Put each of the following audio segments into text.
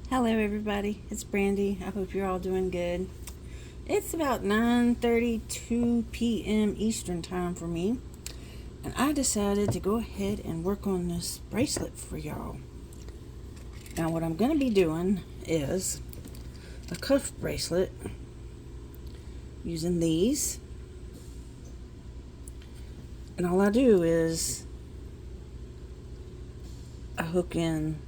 Hello everybody, it's Brandy. I hope you're all doing good. It's about 9:32 p.m. Eastern time for me, and I decided to go ahead and work on this bracelet for y'all. Now what I'm going to be doing is a cuff bracelet using these, and all I do is I hook in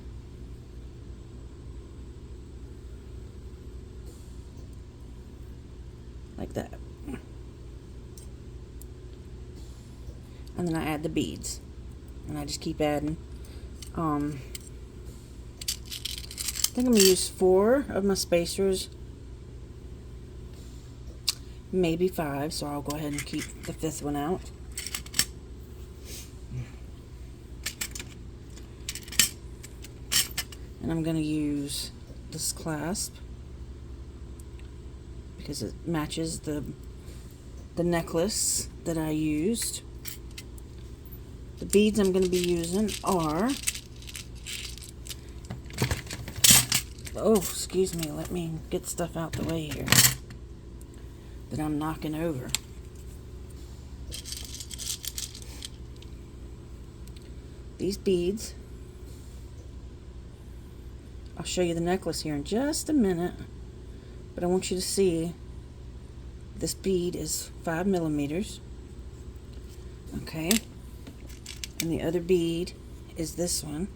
like that, and then I add the beads, and I just keep adding. I think I'm going to use 4 of my spacers, maybe 5, so I'll go ahead and keep the 5th one out. And I'm going to use this clasp because it matches the necklace that I used. The beads I'm going to be using are, oh, excuse me, let me get stuff out the way here that I'm knocking over. These beads, I'll show you the necklace here in just a minute, but I want you to see this bead is 5 millimeters. Okay, and the other bead is this one.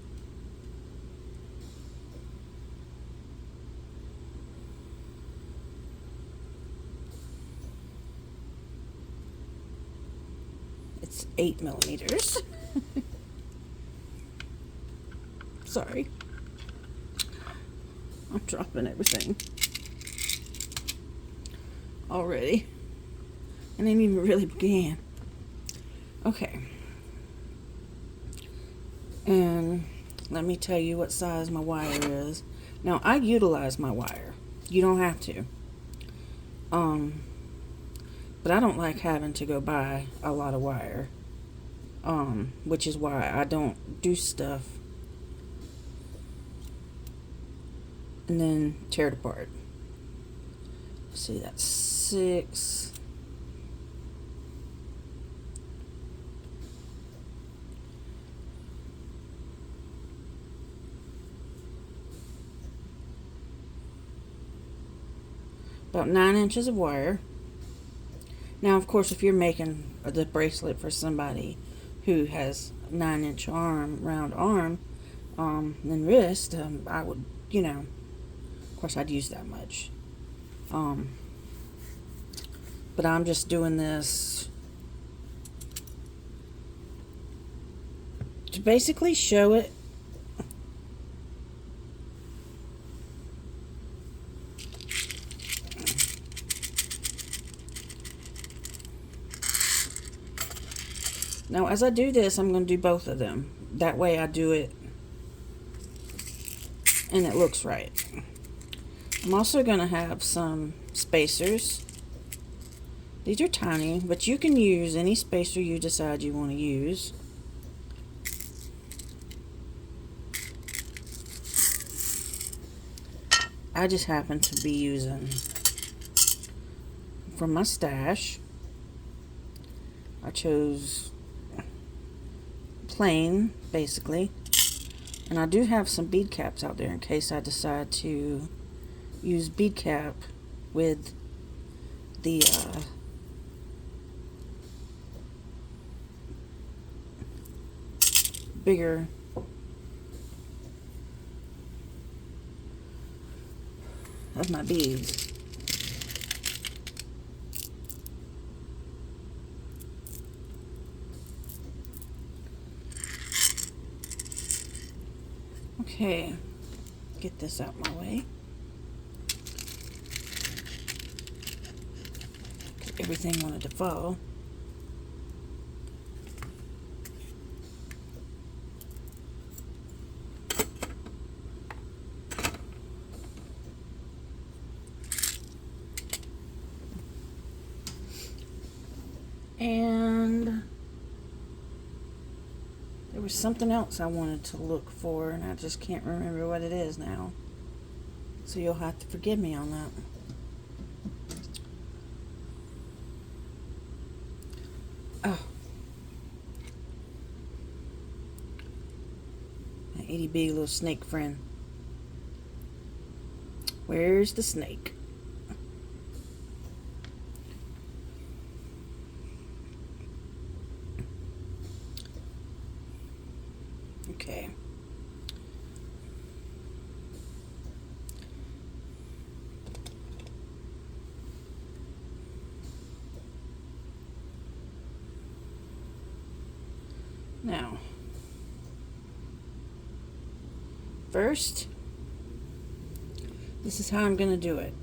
It's 8 millimeters. Sorry. I'm dropping everything already. And I ain't even really began. Okay. And let me tell you what size my wire is. Now, I utilize my wire. You don't have to. But I don't like having to go buy a lot of wire. Which is why I don't do stuff and then tear it apart. See, that's 6. About 9 inches of wire. Now, of course, if you're making the bracelet for somebody who has 9-inch arm, round arm, and wrist, I would, of course, I'd use that much. But I'm just doing this to basically show it. Now, as I do this, I'm going to do both of them. That way I do it and it looks right. I'm also going to have some spacers. These are tiny, but you can use any spacer you decide you want to use. I just happen to be using from my stash. I chose plain, basically. And I do have some bead caps out there in case I decide to use bead cap with the bigger of my beads. Okay, get this out my way. Everything wanted to fall. And there was something else I wanted to look for, and I just can't remember what it is now. So you'll have to forgive me on that. Oh. That itty bitty little snake friend. Where's the snake? Okay. Now, first, this is how I'm going to do it.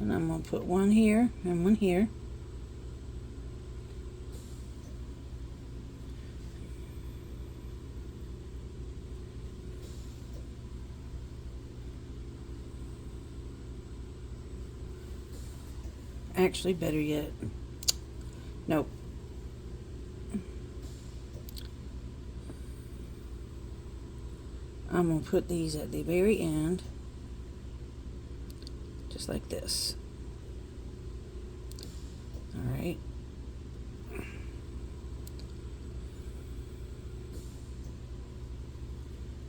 And I'm going to put one here and one here. Actually, better yet, nope. I'm going to put these at the very end, just like this. Alright.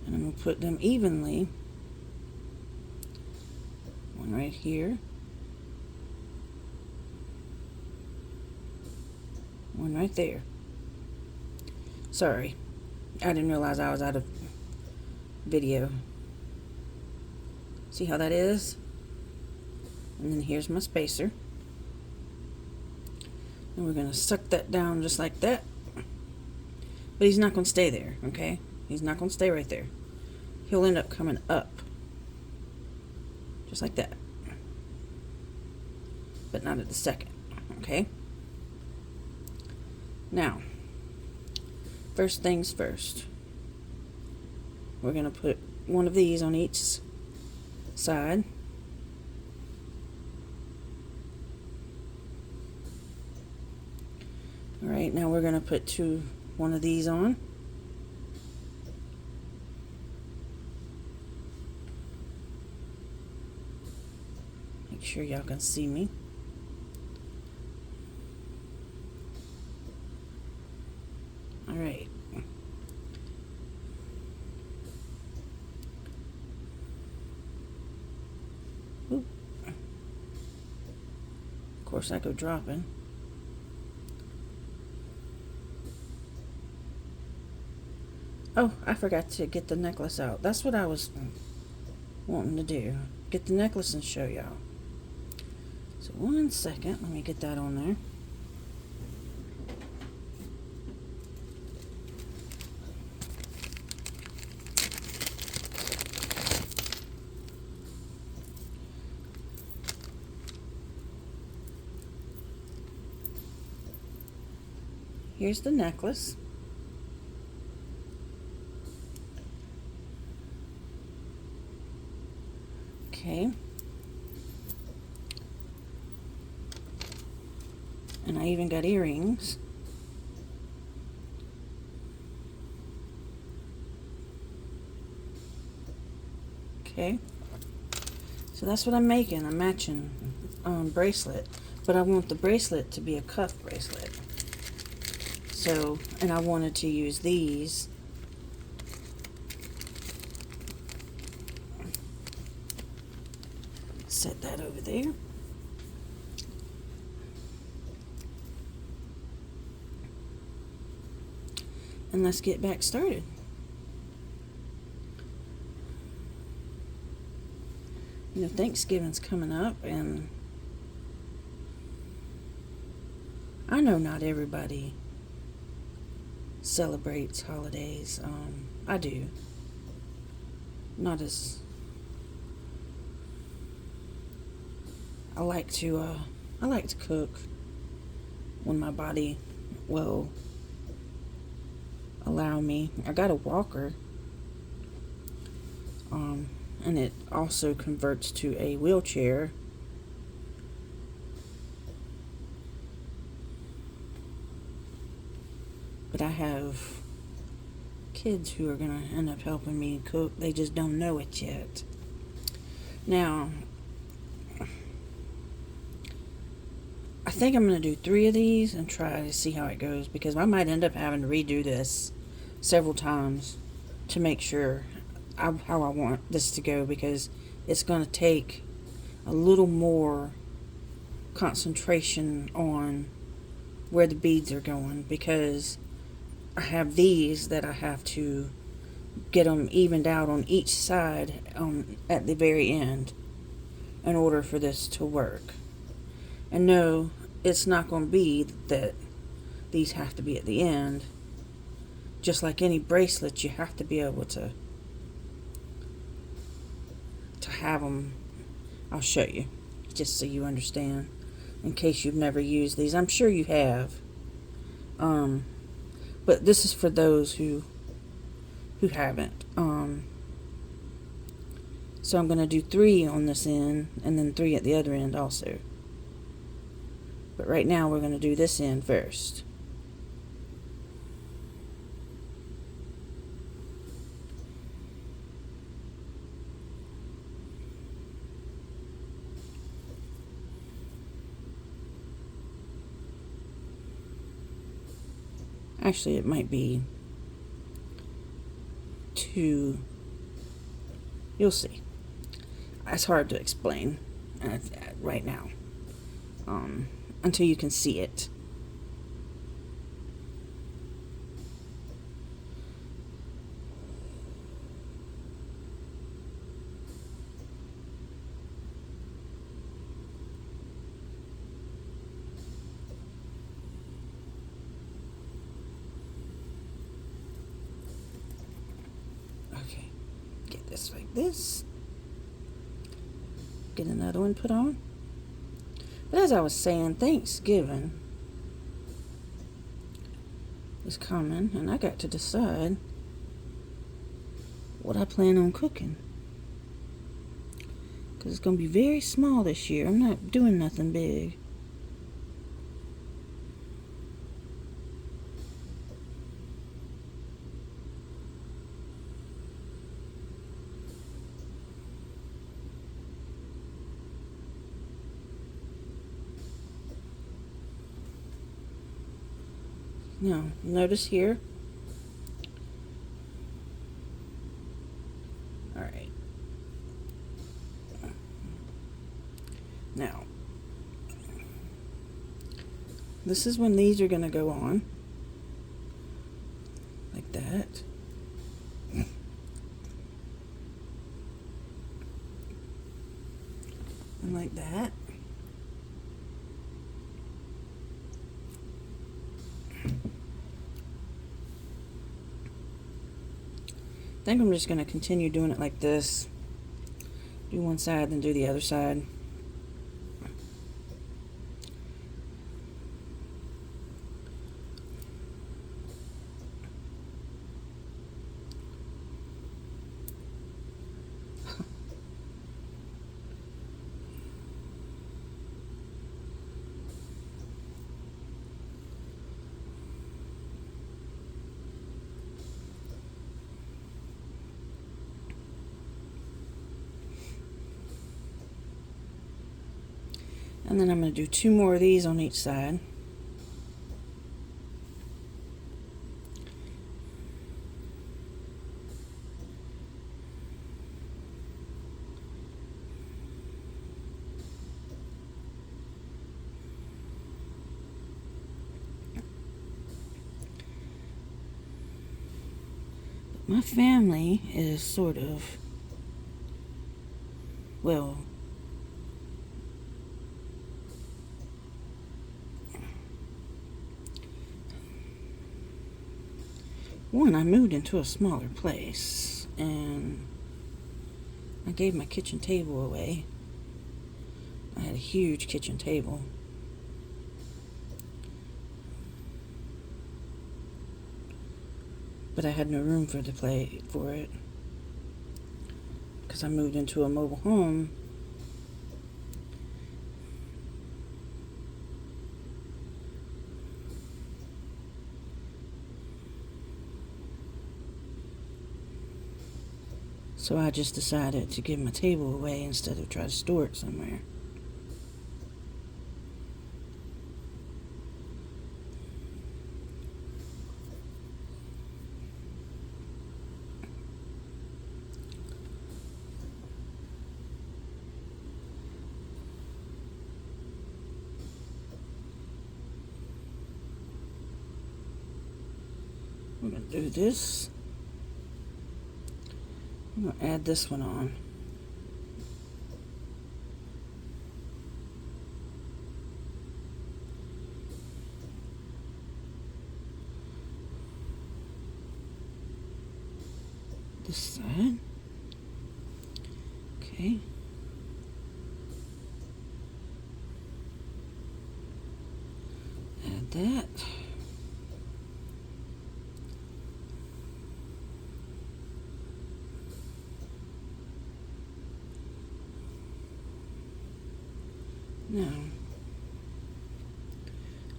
And I'm going to put them evenly. One right here. One right there. Sorry, I didn't realize I was out of video. See how that is? And then here's my spacer. And we're going to suck that down just like that. But he's not going to stay there, okay? He's not going to stay right there. He'll end up coming up. Just like that. But not at the second, okay? Now, first things first. We're going to put one of these on each side. Alright, now we're going to put one of these on. Make sure y'all can see me. Alright. Oop. Of course I go dropping. Oh, I forgot to get the necklace out. That's what I was wanting to do. Get the necklace and show y'all. So 1 second, let me get that on there. Here's the necklace. Okay. And I even got earrings. Okay. So that's what I'm making. I'm matching bracelet. But I want the bracelet to be a cuff bracelet. So, and I wanted to use these. Set that over there. And let's get back started. You know, Thanksgiving's coming up, and I know not everybody celebrates holidays. I do. Not as I like to cook when my body will allow me. I got a walker, and it also converts to a wheelchair. But I have kids who are going to end up helping me cook. They just don't know it yet. Now, I think I'm going to do 3 of these and try to see how it goes, because I might end up having to redo this several times to make sure how I want this to go, because it's going to take a little more concentration on where the beads are going, because I have these that I have to get them evened out on each side at the very end in order for this to work. And no, it's not going to be that these have to be at the end. Just like any bracelet, you have to be able to have them. I'll show you, just so you understand, in case you've never used these. I'm sure you have. But this is for those who haven't. So I'm going to do 3 on this end and then 3 at the other end also. But right now we're going to do this end first. Actually, it might be 2. You'll see. It's hard to explain right now, until you can see it. Okay, get this like this. Get another one put on. But as I was saying, Thanksgiving is coming, and I got to decide what I plan on cooking, because it's going to be very small this year. I'm not doing nothing big. Now, notice here. Alright. Now, this is when these are going to go on. Like that. And like that. I think I'm just going to continue doing it like this. Do one side, then do the other side. And then I'm going to do 2 more of these on each side. My family is sort of, well, I moved into a smaller place, and I gave my kitchen table away. I had a huge kitchen table. But I had no room for it because I moved into a mobile home. So I just decided to give my table away instead of try to store it somewhere. I'm going to do this. I'm going to add this one on. This side. Okay. Add that. Now,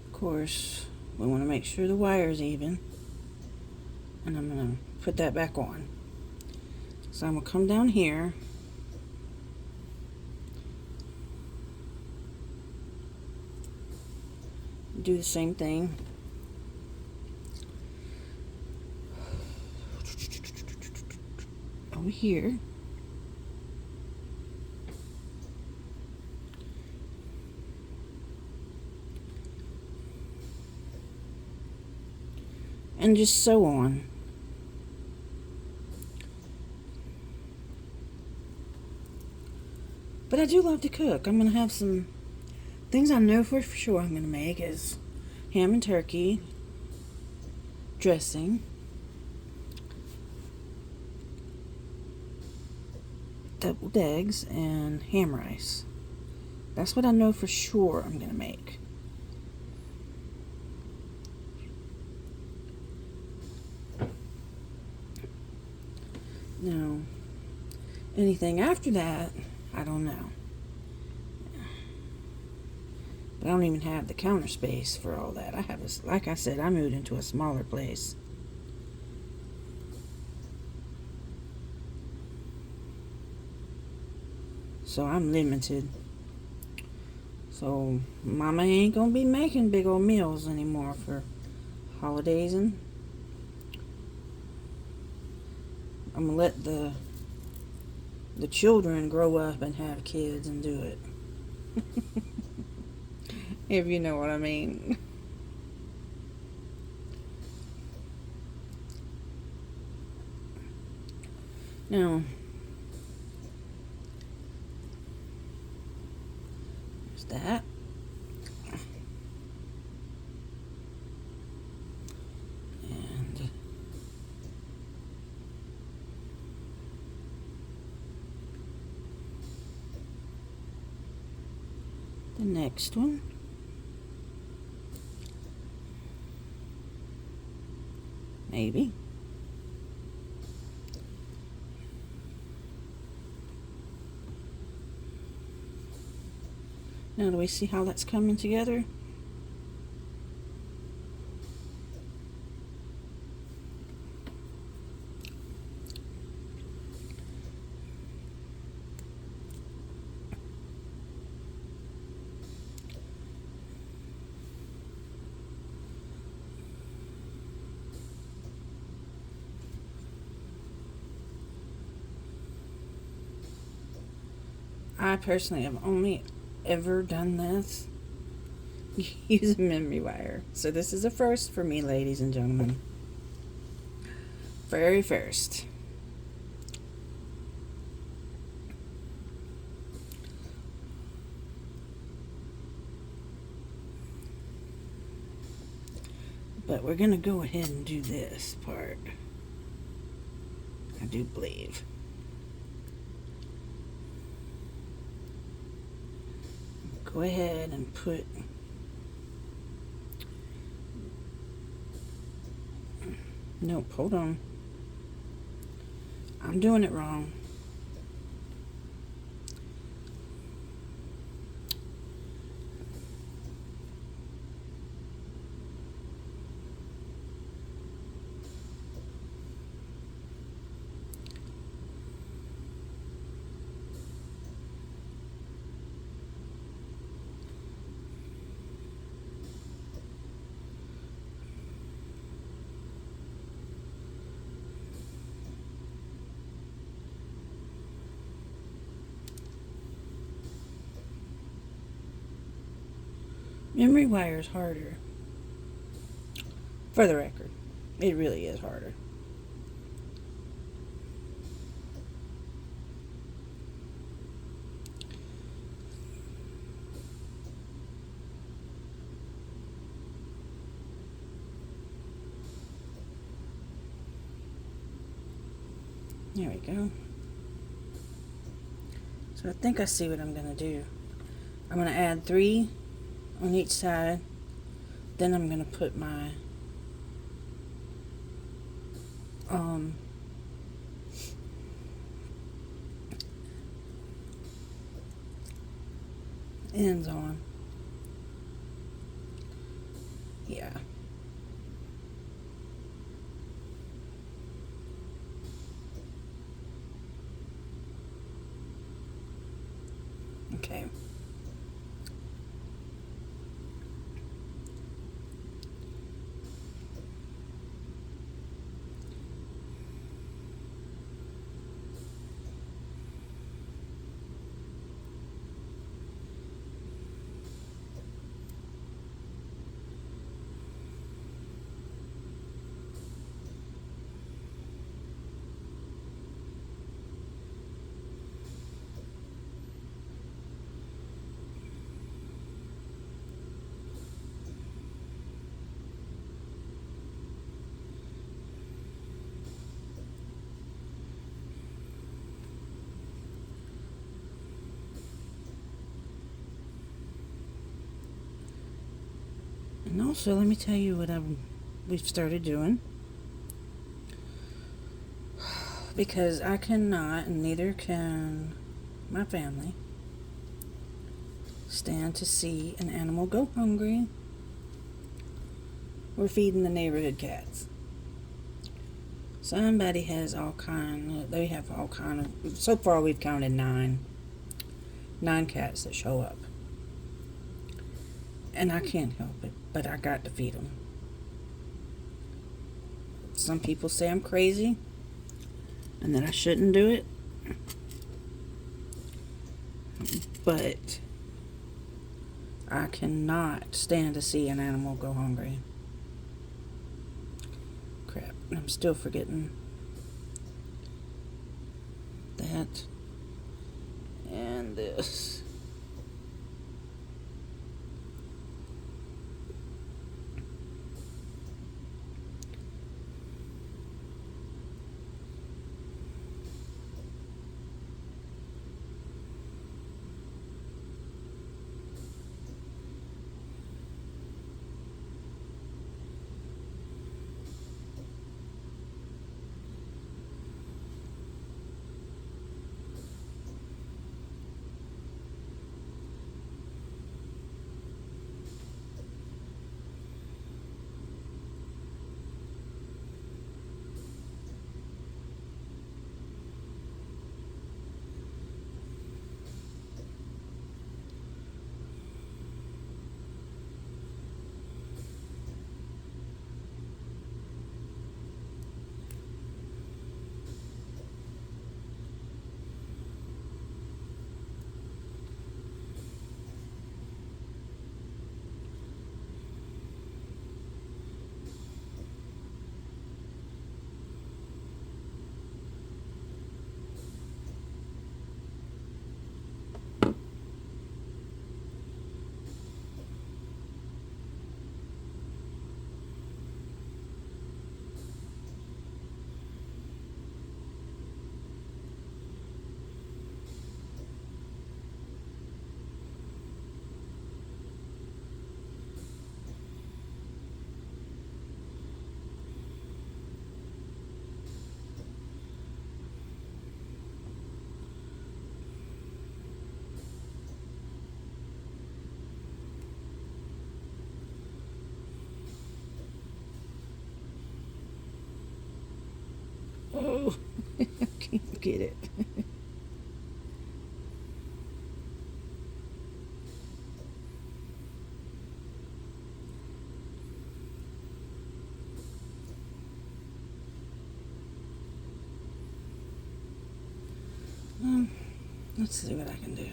of course, we want to make sure the wire is even. And I'm going to put that back on. So I'm going to come down here. Do the same thing. Over here. And just sew on. But I do love to cook. I'm going to have some things I know for sure I'm going to make is ham and turkey, dressing, deviled eggs, and ham rice. That's what I know for sure I'm going to make. Now, anything after that, I don't know. But I don't even have the counter space for all that. I have a, like I said, I moved into a smaller place. So I'm limited. So Mama ain't gonna be making big old meals anymore for holidays, and I'm gonna let the children grow up and have kids and do it. If you know what I mean. Now, there's that. And the next one. Maybe. Now, do we see how that's coming together? I personally have only ever done this using memory wire. So this is a first for me, ladies and gentlemen. Very first. But we're going to go ahead and do this part. I do believe. Go ahead and put nope, hold on. I'm doing it wrong. Memory wire is harder. For the record, it really is harder. There we go. So I think I see what I'm going to do. I'm going to add 3 on each side. Then I'm going to put my ends on. Yeah. Okay. And also, let me tell you what we've started doing. Because I cannot, and neither can my family, stand to see an animal go hungry. We're feeding the neighborhood cats. Somebody has they have all kind of, so far we've counted 9 cats that show up. And I can't help it, but I got to feed them. Some people say I'm crazy and that I shouldn't do it. But I cannot stand to see an animal go hungry. Crap, I'm still forgetting that and this. Oh, I can't get it. Let's see what I can do.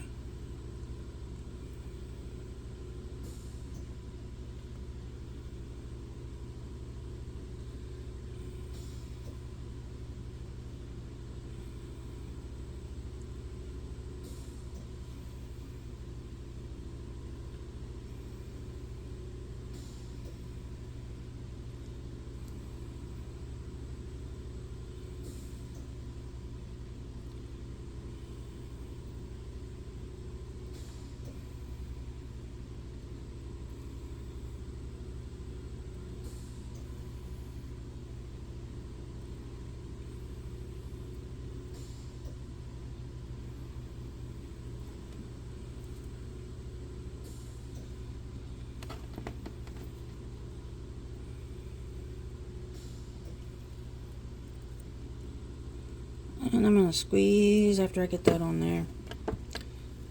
And I'm going to squeeze after I get that on there.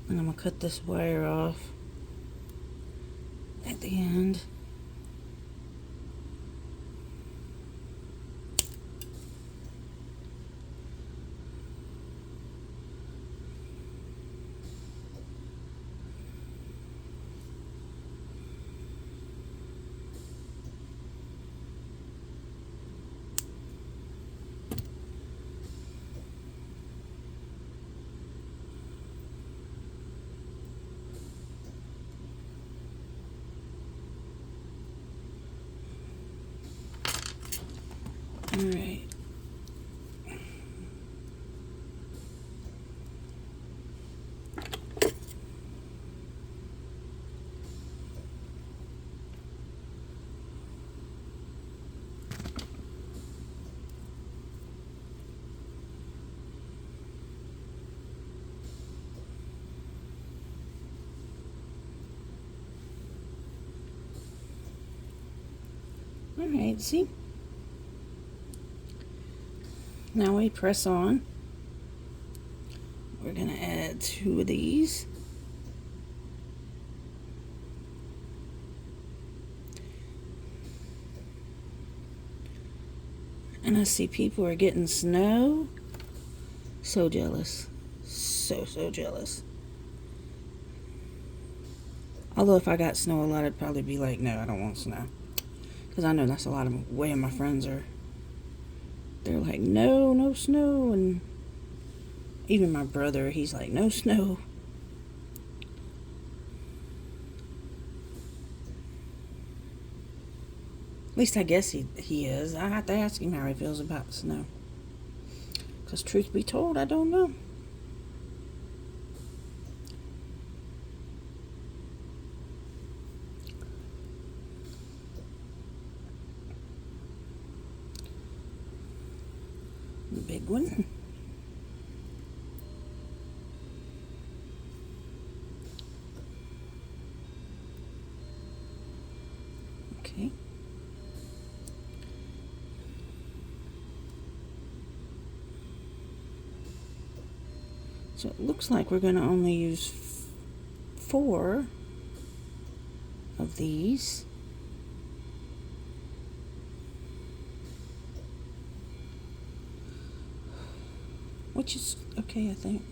And I'm going to cut this wire off at the end. All right. All right, see? Now we press on. We're going to add 2 of these. And I see people are getting snow. So jealous. So jealous. Although if I got snow a lot, I'd probably be like, no, I don't want snow. Because I know that's a lot of way my friends are. They're like, no, no snow. And even my brother, he's like, no snow. At least I guess he is. I have to ask him how he feels about the snow. Because truth be told, I don't know. The big one. Okay. So it looks like we're going to only use 4 of these. Which is okay, I think.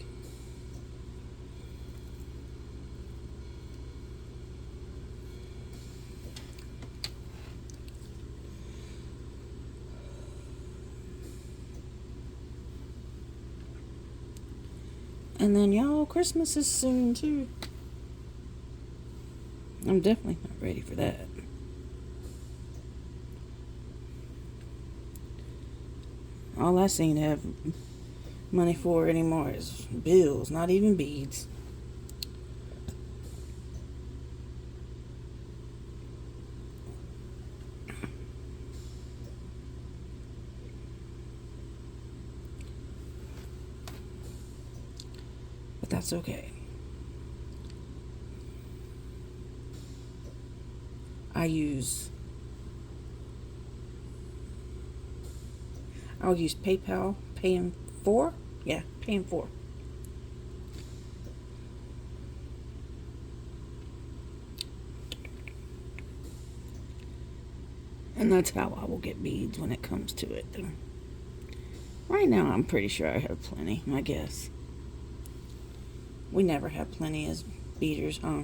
And then, y'all, Christmas is soon, too. I'm definitely not ready for that. All I seem to have money for anymore is bills, not even beads. But that's okay. I'll use PayPal, pay in 4. Yeah, pay in 4. And that's how I will get beads when it comes to it. Right now, I'm pretty sure I have plenty, I guess. We never have plenty as beaders, huh?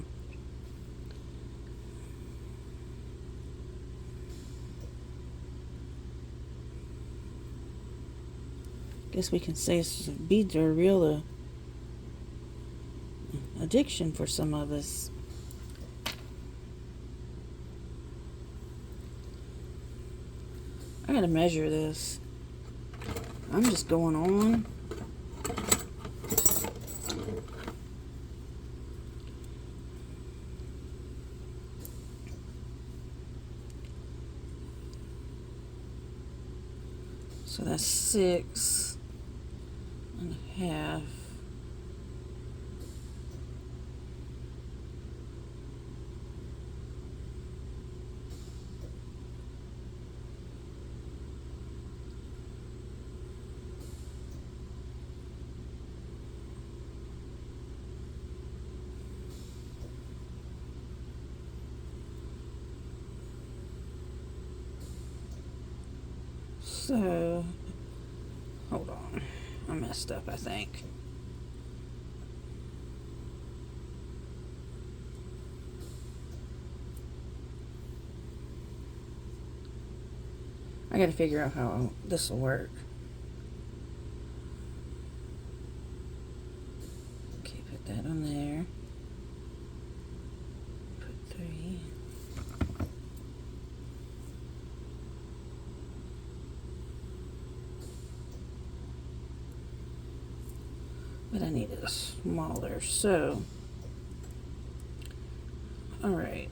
Guess we can say beads are a real addiction for some of us. I gotta measure this. I'm just going on. So that's 6.5. So, hold on. I messed up, I think. I gotta figure out how this will work. Okay, put that on there. Put 3. But I need it smaller, so. Alright.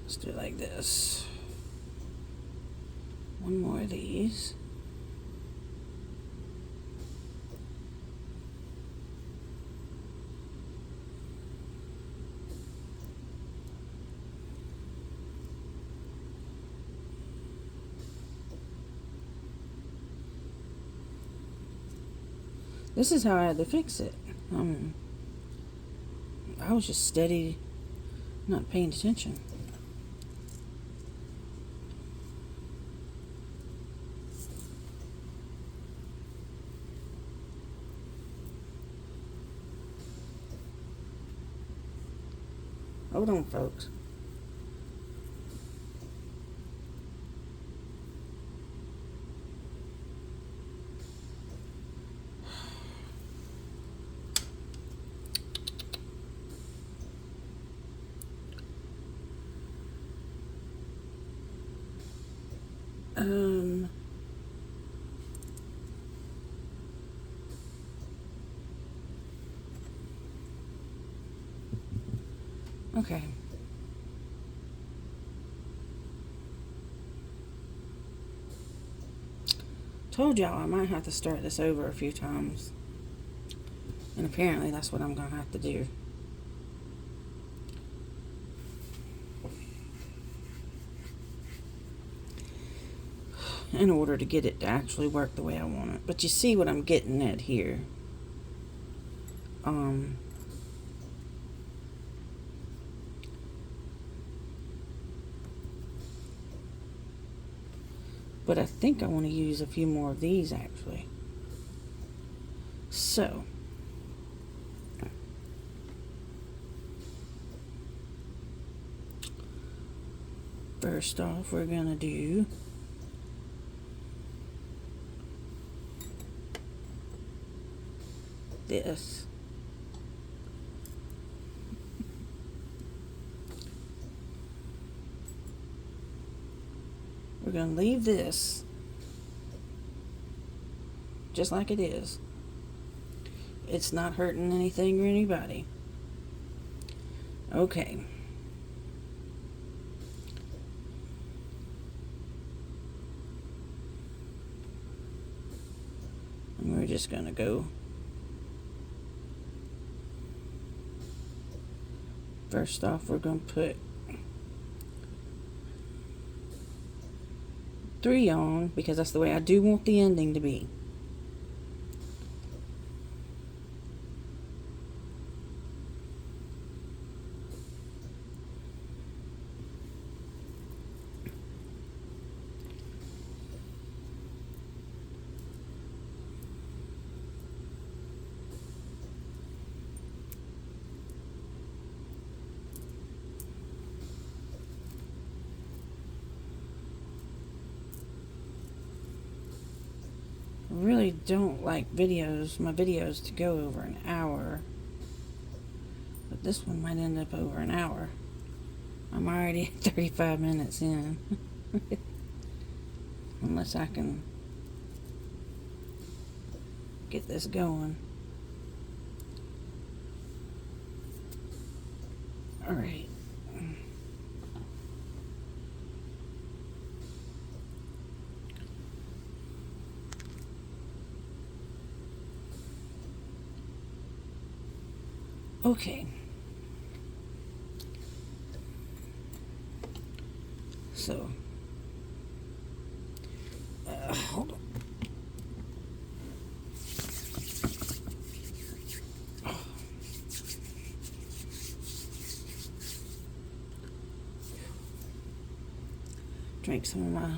Let's do it like this. One more of these. This is how I had to fix it. I was just steady, not paying attention. Hold on, folks. Okay. Told y'all I might have to start this over a few times. And apparently that's what I'm going to have to do. In order to get it to actually work the way I want it. But you see what I'm getting at here. But I think I want to use a few more of these actually. So, first off, we're going to do this. We're going to leave this just like it is. It's not hurting anything or anybody. Okay. And we're just going to go. First off, we're going to put 3 on because that's the way I do want the ending to be. I really don't like my videos to go over an hour, but this one might end up over an hour. I'm already 35 minutes in. Unless I can get this going. Alright. Okay. So, hold on. make some of my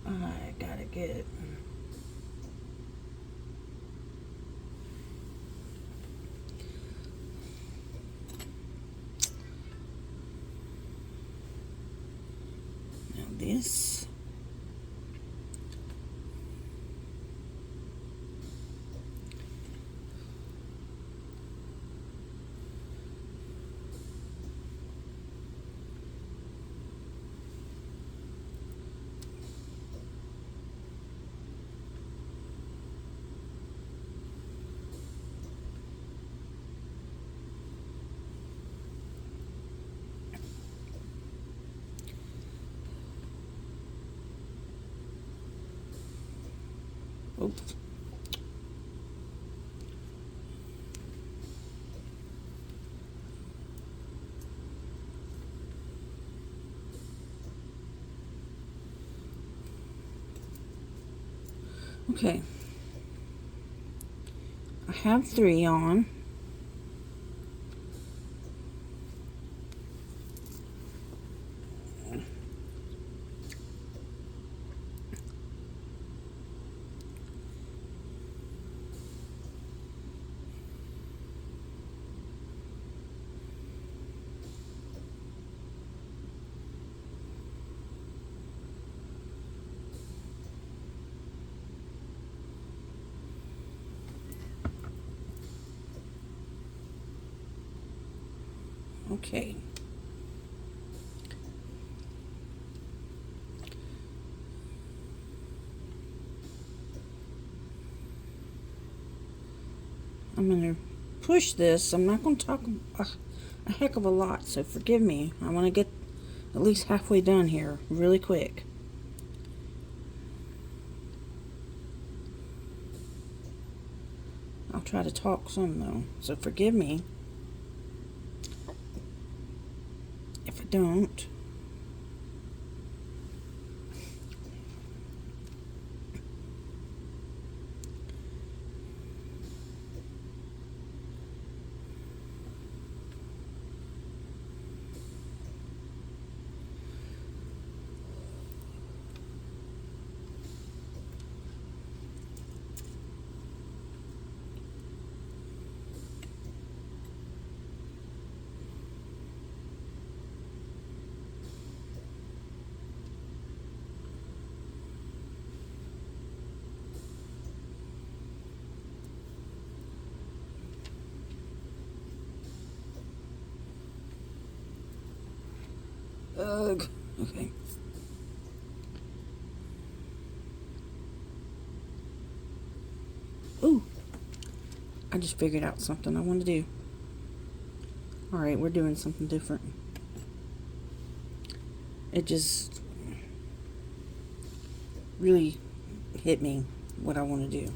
I gotta get now this. Oops. Okay. I have 3 on. Okay. I'm going to push this. I'm not going to talk a heck of a lot, so forgive me. I want to get at least halfway done here really quick. I'll try to talk some though, so forgive me if I don't. Ugh. Okay. Ooh. I just figured out something I want to do. Alright, we're doing something different. It just really hit me what I want to do.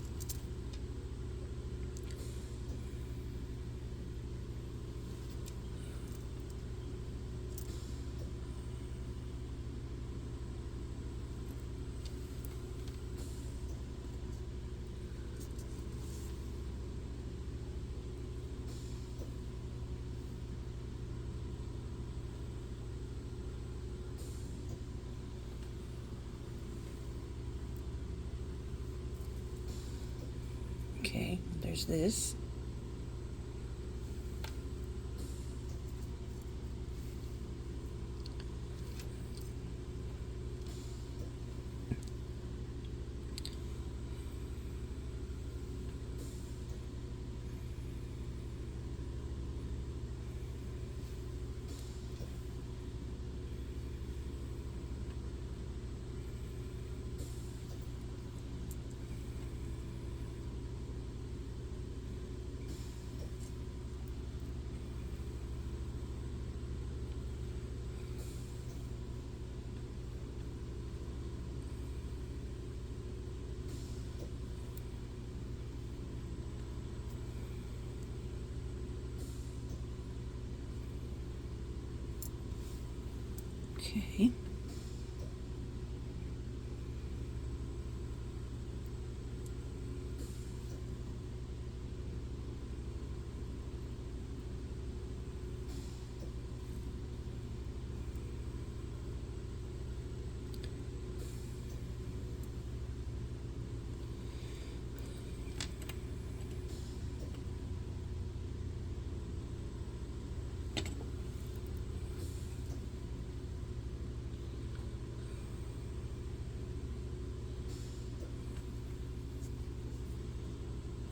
Okay, there's this. Okay.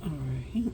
All right.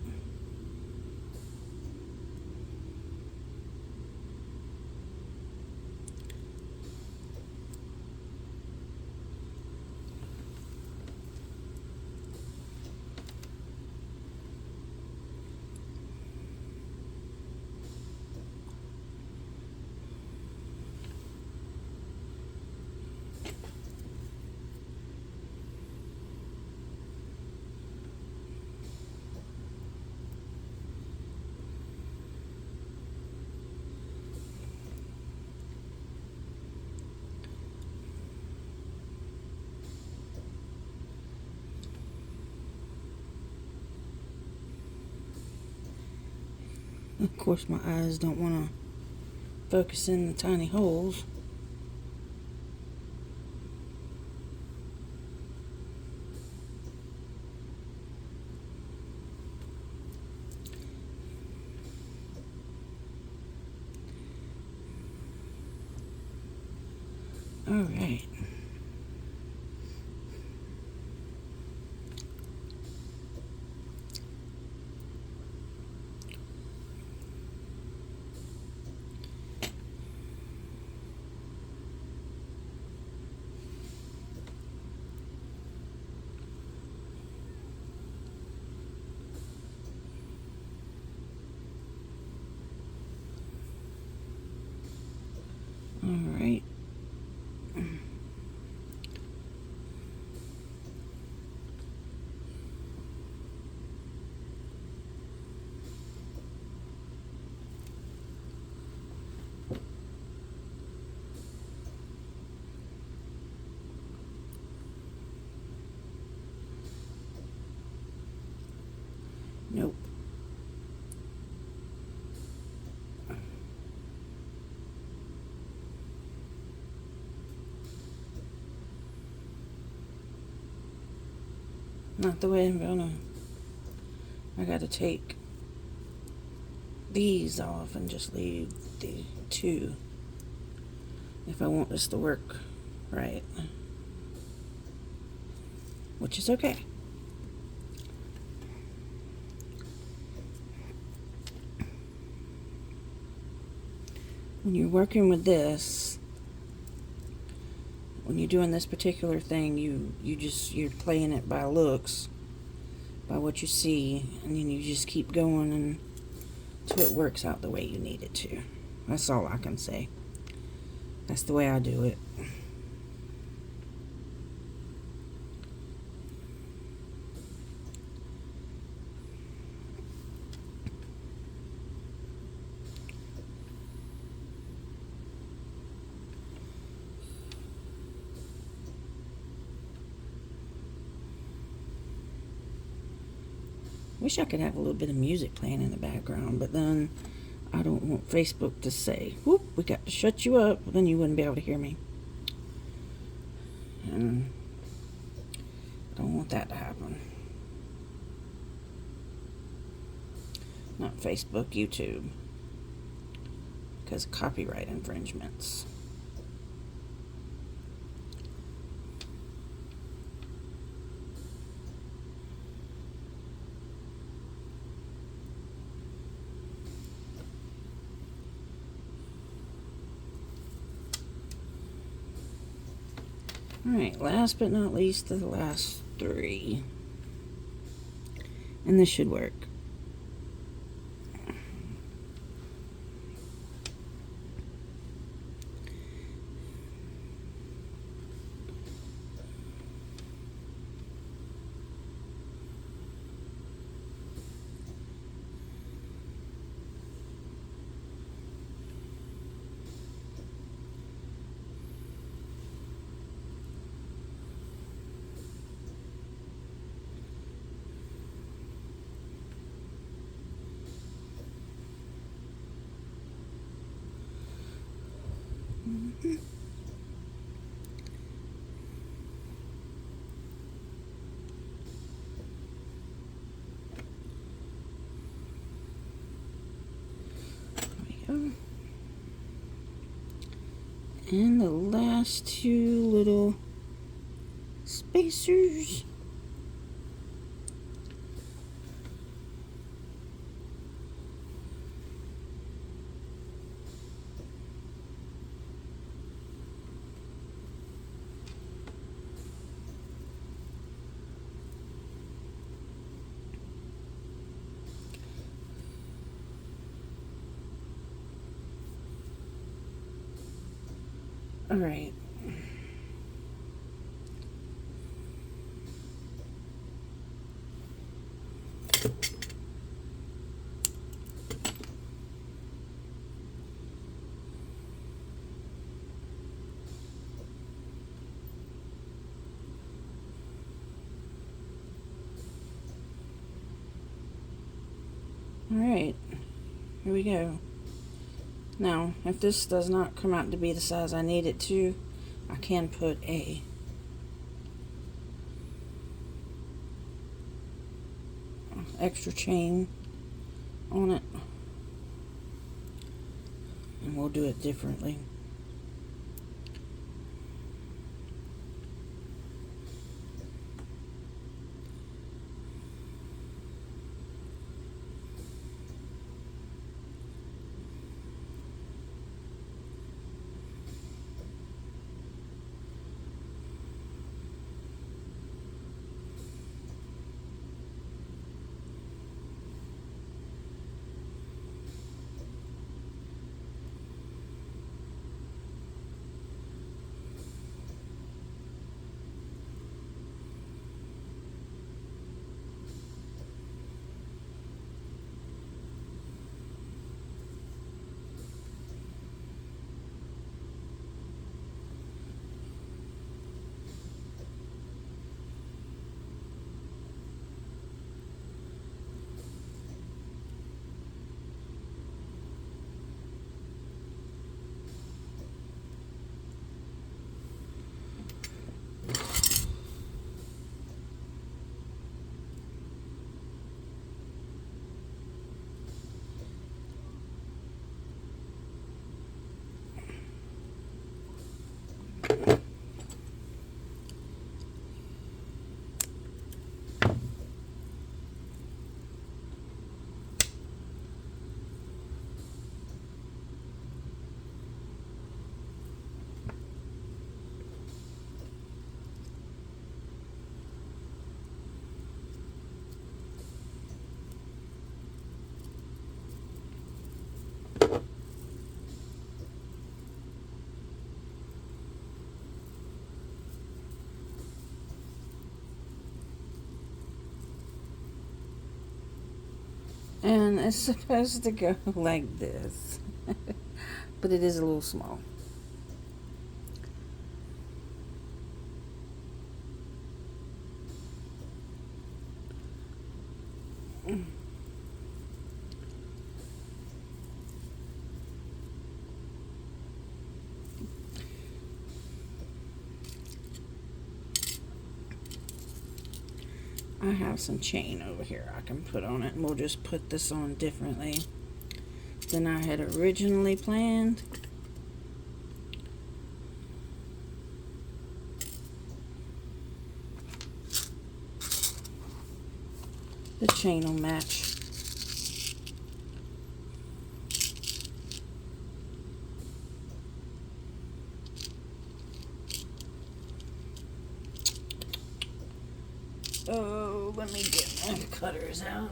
Of course, my eyes don't want to focus in the tiny holes. All right. All right. Nope. Not the way I'm gonna. I gotta take these off and just leave the two if I want this to work right, which is okay. When you're working with this, when you're doing this particular thing, you're playing it by looks, by what you see, and then you just keep going until it works out the way you need it to. That's all I can say. That's the way I do it. Wish I could have a little bit of music playing in the background, but then I don't want Facebook to say, whoop, we got to shut you up. Then you wouldn't be able to hear me. And I don't want that to happen. Not Facebook, YouTube. Because of copyright infringements. Alright, last but not least, the last three. And this should work. And the last two little spacers. All right. All right. Here we go. Now, if this does not come out to be the size I need it to, I can put a extra chain on it, and we'll do it differently. And it's supposed to go like this, but it is a little small. I have some chain over here I can put on it, and we'll just put this on differently than I had originally planned. The chain will match. Oh, let me get my cutters out.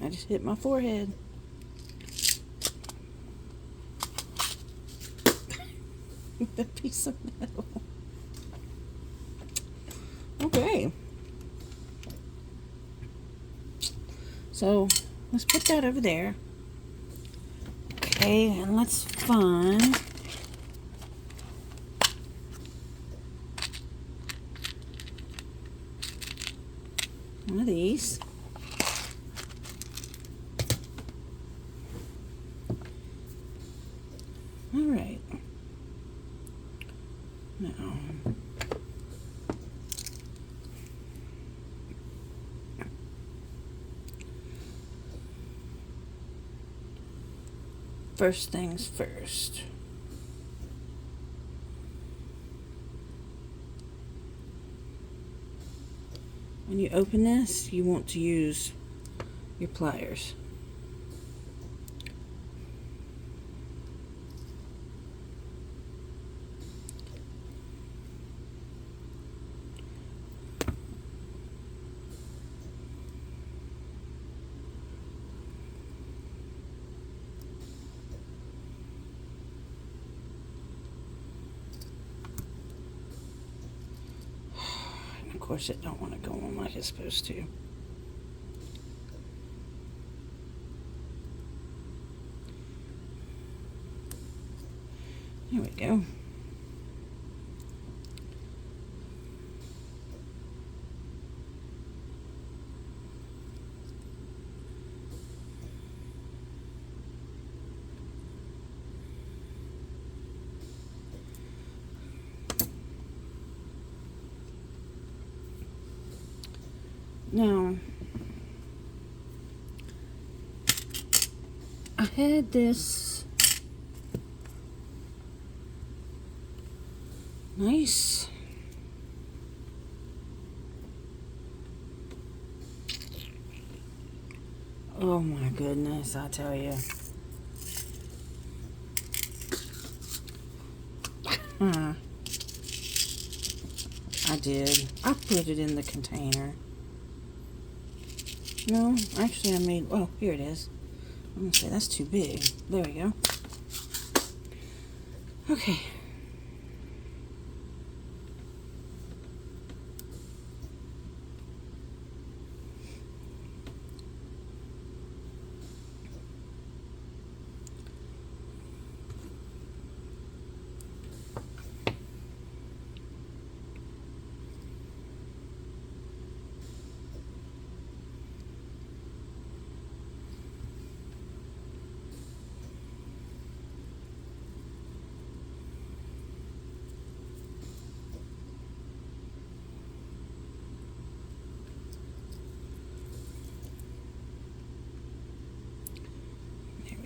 I just hit my forehead. The piece of metal. Okay. So let's put that over there. Okay, and let's find one of these. All right. Now, first things first. When you open this, you want to use your pliers. And of course, it don't want to go on like it's supposed to. There we go. Now, I had this nice oh my goodness, I tell you. I did. I put it in the container. No, actually I made, oh, here it is. I'm going to say that's too big. There we go. Okay.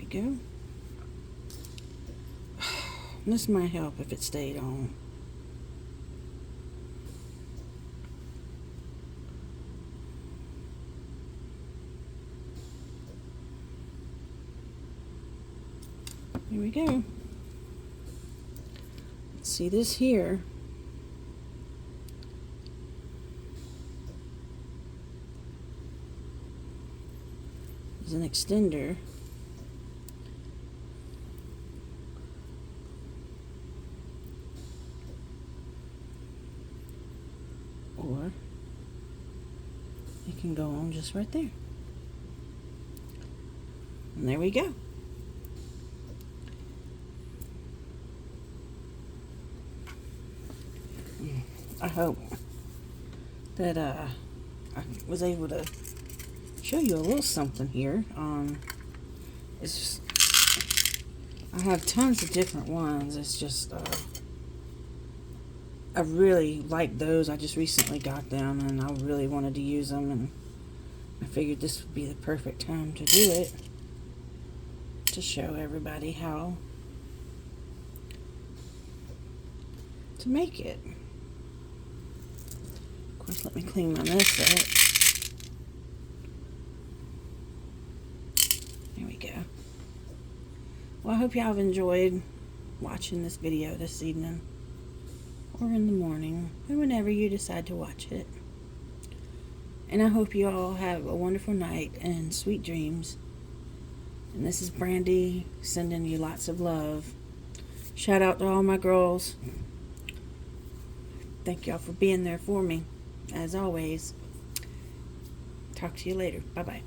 Go. This might help if it stayed on. Here we go. Let's see this here. Is an extender. Or it can go on just right there. And there we go. I hope that I was able to show you a little something here. It's just, I have tons of different ones. It's just I really like those. I just recently got them and I really wanted to use them, and I figured this would be the perfect time to do it, to show everybody how to make it. Of course, let me clean my mess up. There we go. Well, I hope y'all have enjoyed watching this video this evening, or in the morning, or whenever you decide to watch it. And I hope you all have a wonderful night and sweet dreams. And this is Brandy sending you lots of love. Shout out to all my girls. Thank y'all for being there for me, as always. Talk to you later. Bye-bye.